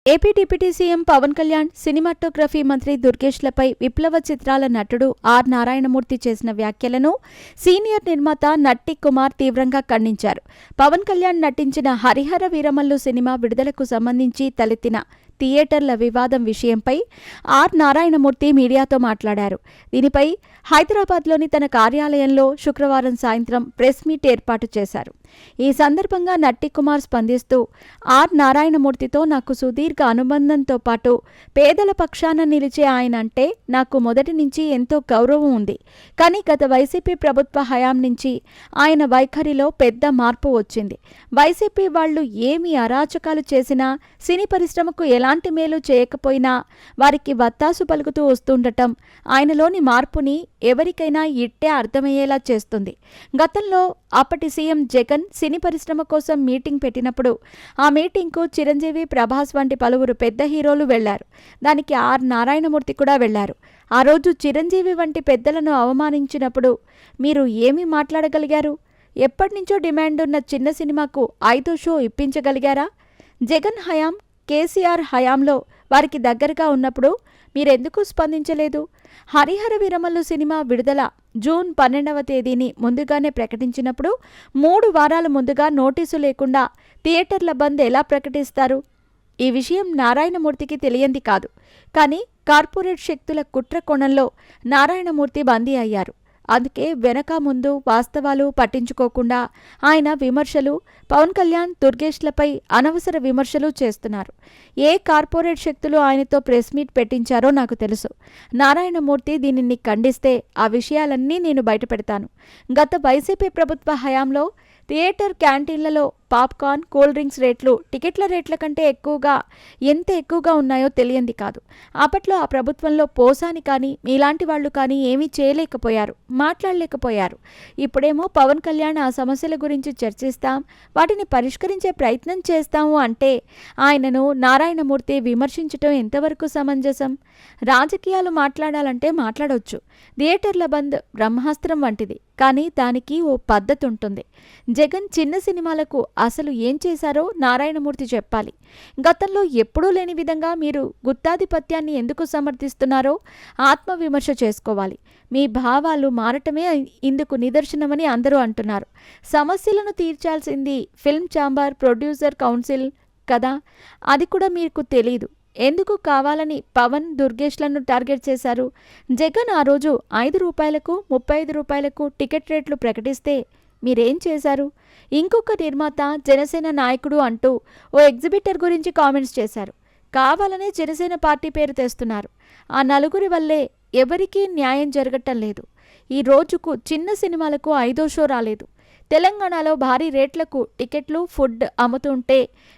AP deputy CM Pawan Kalyan, cinematography మంత్రి దుర్గేష్లపై విప్లవ చిత్రాల నటుడు ఆర్ నారాయణమూర్తి చేసిన వ్యాఖ్యలను సీనియర్ నిర్మాత నట్టి కుమార్ తీవ్రంగా ఖండించారు. పవన్ కళ్యాణ్ నటించిన హరిహర వీరమల్లు సినిమా విడుదలకు సంబంధించి తలెత్తిన థియేటర్ల వివాదం విషయంపై ఆర్ నారాయణమూర్తి మీడియాతో మాట్లాడారు. దీనిపై హైదరాబాద్లోని తన కార్యాలయంలో శుక్రవారం సాయంత్రం ప్రెస్ మీట్ ఏర్పాటు చేశారు. ఈ సందర్భంగా నట్టి కుమార్ స్పందిస్తూ, ఆర్ నారాయణమూర్తితో నాకు సుదీర్ఘ అనుబంధంతో పాటు పేదల పక్షాన నిలిచే ఆయన అంటే నాకు మొదటి నుంచి ఎంతో గౌరవం ఉంది. కానీ గత వైసీపీ ప్రభుత్వ హయాం నుంచి ఆయన వైఖరిలో పెద్ద మార్పు వచ్చింది. వైసీపీ వాళ్లు ఏమి అరాచకాలు చేసినా, సినీ పరిశ్రమకు ఎలాంటి మేలు చేయకపోయినా వారికి వత్తాసు పలుకుతూ వస్తుండటం ఆయనలోని మార్పుని ఎవరికైనా ఇట్టే అర్థమయ్యేలా చేస్తుంది. గతంలో అప్పటి సీఎం జగన్ సినీ పరిశ్రమ కోసం మీటింగ్ పెట్టినప్పుడు ఆ మీటింగ్కు చిరంజీవి, ప్రభాస్ వంటి పలువురు పెద్ద హీరోలు వెళ్లారు. దానికి ఆర్ నారాయణమూర్తి కూడా వెళ్లారు. ఆ రోజు చిరంజీవి వంటి పెద్దలను అవమానించినప్పుడు మీరు ఏమి మాట్లాడగలిగారు? ఎప్పటినుంచో డిమాండ్ ఉన్న చిన్న సినిమాకు 5వ షో ఇప్పించగలిగారా? జగన్ హయాం, కేసీఆర్ హయాంలో వారికి దగ్గరగా ఉన్నప్పుడు మీరెందుకు స్పందించలేదు? హరిహర వీరమల్లు సినిమా విడుదల జూన్ 12వ తేదీని ముందుగానే ప్రకటించినప్పుడు 3 వారాల ముందుగా నోటీసు లేకుండా థియేటర్ల బంద్ ఎలా ప్రకటిస్తారు? ఈ విషయం నారాయణమూర్తికి తెలియంది కాదు. కానీ కార్పొరేట్ శక్తుల కుట్ర కోణంలో నారాయణమూర్తి బందీ అయ్యారు. అందుకే వెనక ముందు వాస్తవాలు పట్టించుకోకుండా ఆయన విమర్శలు, పవన్ కళ్యాణ్, దుర్గేష్లపై అనవసర విమర్శలు చేస్తున్నారు. ఏ కార్పొరేట్ శక్తులు ఆయనతో ప్రెస్ మీట్ పెట్టించారో నాకు తెలుసు. నారాయణమూర్తి దీనిని ఖండిస్తే ఆ విషయాలన్నీ నేను బయటపెడతాను. గత వైసీపీ ప్రభుత్వ హయాంలో థియేటర్ క్యాంటీన్లలో పాప్కార్న్, కూల్ డ్రింక్స్ రేట్లు టికెట్ల రేట్ల కంటే ఎంత ఎక్కువగా ఉన్నాయో తెలియంది కాదు. అప్పట్లో ఆ ప్రభుత్వంలో పోసాని కానీ మీలాంటి వాళ్లు కానీ ఏమీ చేయలేకపోయారు, మాట్లాడలేకపోయారు. ఇప్పుడేమో పవన్ కళ్యాణ్ ఆ సమస్యల గురించి చర్చిస్తాం, వాటిని పరిష్కరించే ప్రయత్నం చేస్తాము అంటే ఆయనను నారాయణమూర్తి విమర్శించటం ఎంతవరకు సమంజసం? రాజకీయాలు మాట్లాడాలంటే మాట్లాడొచ్చు. థియేటర్ల బంద్ బ్రహ్మాస్త్రం వంటిది. కానీ దానికి ఓ పద్ధతి ఉంటుంది. జగన్ చిన్న సినిమాలకు అసలు ఏం చేశారో నారాయణమూర్తి చెప్పాలి. గతంలో ఎప్పుడూ లేని విధంగా మీరు గుత్తాధిపత్యాన్ని ఎందుకు సమర్థిస్తున్నారో ఆత్మవిమర్శ చేసుకోవాలి. మీ భావాలు మారటమే ఇందుకు నిదర్శనమని అందరూ అంటున్నారు. సమస్యలను తీర్చాల్సింది ఫిల్మ్ ఛాంబర్, ప్రొడ్యూసర్ కౌన్సిల్ కదా. అది కూడా మీకు తెలీదు. ఎందుకు కావాలని పవన్, దుర్గేష్లను టార్గెట్ చేశారు? జగన్ ఆ రోజు 5 రూపాయలకు, 35 రూపాయలకు టికెట్ రేట్లు ప్రకటిస్తే మీరేం చేశారు? ఇంకొక నిర్మాత, జనసేన నాయకుడు అంటూ ఓ ఎగ్జిబిటర్ గురించి కామెంట్స్ చేశారు. కావాలనే జనసేన పార్టీ పేరు తెస్తున్నారు. ఆ నలుగురి వల్లే ఎవరికీ న్యాయం జరగటం లేదు. ఈ రోజుకు చిన్న సినిమాలకు 5వ షో రాలేదు. తెలంగాణలో భారీ రేట్లకు టికెట్లు, ఫుడ్ అమ్ముతుంటే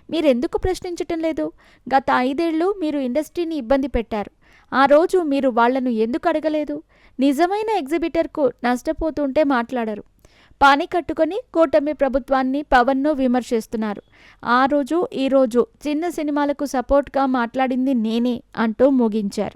మీరెందుకు ప్రశ్నించటం లేదు? గత 5 ఏళ్లు మీరు ఇండస్ట్రీని ఇబ్బంది పెట్టారు. ఆ రోజు మీరు వాళ్లను ఎందుకు అడగలేదు? నిజమైన ఎగ్జిబిటర్కు నష్టపోతుంటే మాట్లాడరు. పాని కట్టుకొని కూటమి ప్రభుత్వాన్ని, పవన్ను విమర్శిస్తున్నారు. ఆ రోజు, ఈ రోజు చిన్న సినిమాలకు సపోర్ట్గా మాట్లాడింది నేనే అంటూ ముగించారు.